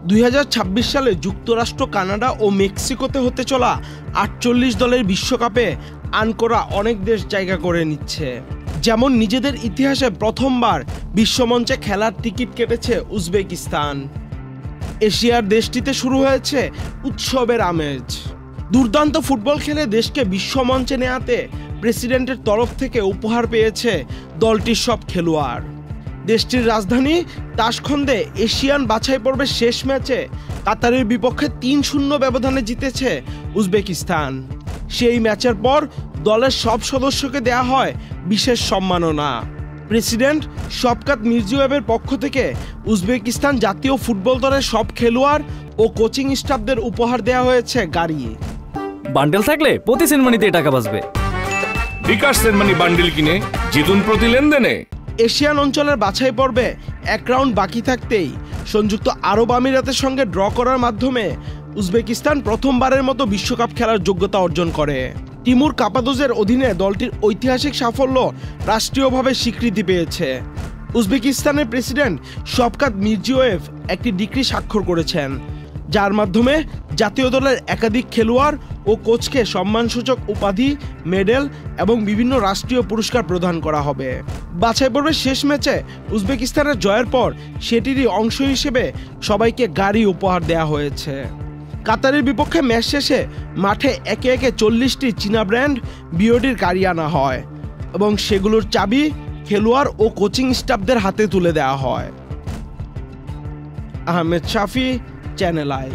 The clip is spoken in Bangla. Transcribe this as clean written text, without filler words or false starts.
2026 সালে যুক্তরাষ্ট্র, কানাডা ও মেক্সিকোতে হতে চলা 48 দলের বিশ্বকাপে আনকোরা অনেক দেশ জায়গা করে নিচ্ছে। যেমন নিজেদের ইতিহাসে প্রথমবার বিশ্বমঞ্চে খেলার টিকিট কেটেছে উজবেকিস্তান। এশিয়ার দেশটিতে শুরু হয়েছে উৎসবের আমেজ। দুর্দান্ত ফুটবল খেলে দেশকে বিশ্বমঞ্চে নেয়াতে প্রেসিডেন্টের তরফ থেকে উপহার পেয়েছে দলটির সব খেলোয়াড়। দেশটির রাজধানী তাশখন্দে এশিয়ান বাছাই পর্বের শেষ ম্যাচে কাতারের বিপক্ষে 3-0 ব্যবধানে জিতেছে উজবেকিস্তান। সেই ম্যাচের পর দলের সব সদস্যকে দেয়া হয় বিশেষ সম্মাননা। প্রেসিডেন্ট শওকত মিরজিয়োয়েভের পক্ষ থেকে উজবেকিস্তান জাতীয় ফুটবল দলের সব খেলোয়াড় ও কোচিং স্টাফদের উপহার দেওয়া হয়েছে গাড়ি। বান্ডেল থাকলে প্রতি সেনমানিতে টাকা বাঁচবে। বিকাশ সেনমানি বান্ডেল কিনে জিতুন প্রতি লেনদেনে। এশিয়ান অঞ্চলের বাছাই পর্বে এক রাউন্ড বাকি থাকতেই সংযুক্ত আরব আমিরাতের সঙ্গে ড্র করার মাধ্যমে উজবেকিস্তান প্রথমবারের মতো বিশ্বকাপ খেলার যোগ্যতা অর্জন করে। তিমুর কাপাদোজের অধীনে দলটির ঐতিহাসিক সাফল্য রাষ্ট্রীয়ভাবে স্বীকৃতি পেয়েছে। উজবেকিস্তানের প্রেসিডেন্ট শওকত মিরজিয়োয়েভ একটি ডিক্রি স্বাক্ষর করেছেন, যার মাধ্যমে জাতীয় দলের একাধিক খেলোয়াড় ও কোচকে সম্মানসূচক উপাধি, মেডেল এবং বিভিন্ন রাষ্ট্রীয় পুরস্কার প্রদান করা হবে। বাছাই পর্বের শেষ ম্যাচে উজবেকিস্তানের জয়ের পর সেটিরই অংশ হিসেবে সবাইকে গাড়ি উপহার দেওয়া হয়েছে। কাতারের বিপক্ষে ম্যাচ শেষে মাঠে একে একে 40টি চীনা ব্র্যান্ড বিওডির গাড়ি আনা হয় এবং সেগুলোর চাবি খেলোয়াড় ও কোচিং স্টাফদের হাতে তুলে দেওয়া হয়। আহমেদ শাফি, চ্যানেল আই।